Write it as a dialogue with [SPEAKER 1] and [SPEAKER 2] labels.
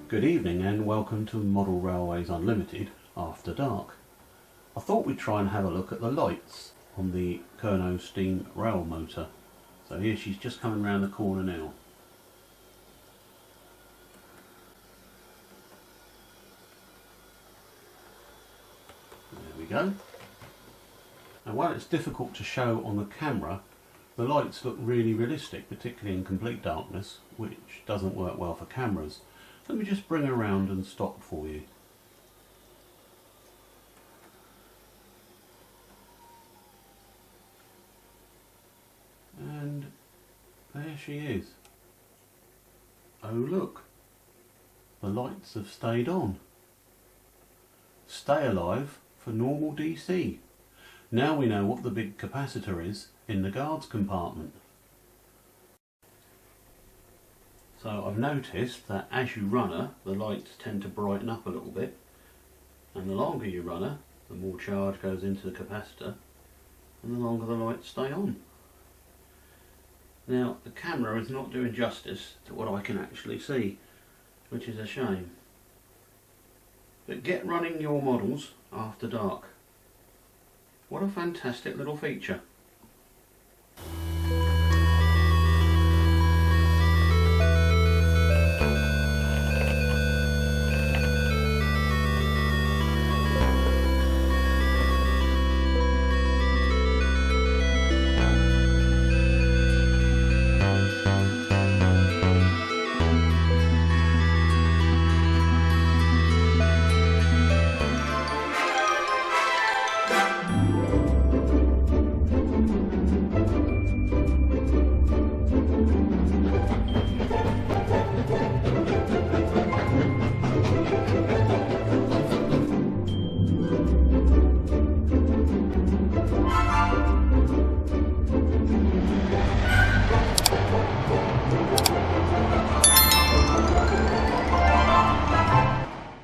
[SPEAKER 1] Good evening and welcome to Model Railways Unlimited After Dark. I thought we'd try and have a look at the lights on the Kernow steam rail motor. So here she's just coming round the corner now. There we go. And while it's difficult to show on the camera, the lights look really realistic, particularly in complete darkness, which doesn't work well for cameras. Let me just bring her around and stop for you. And there she is. Oh look, the lights have stayed on. Stay alive for normal DC. Now we know what the big capacitor is in the guards compartment. So I've noticed that as you run her, the lights tend to brighten up a little bit, and the longer you run her, the more charge goes into the capacitor and the longer the lights stay on. Now the camera is not doing justice to what I can actually see, which is a shame. But get running your models after dark. What a fantastic little feature.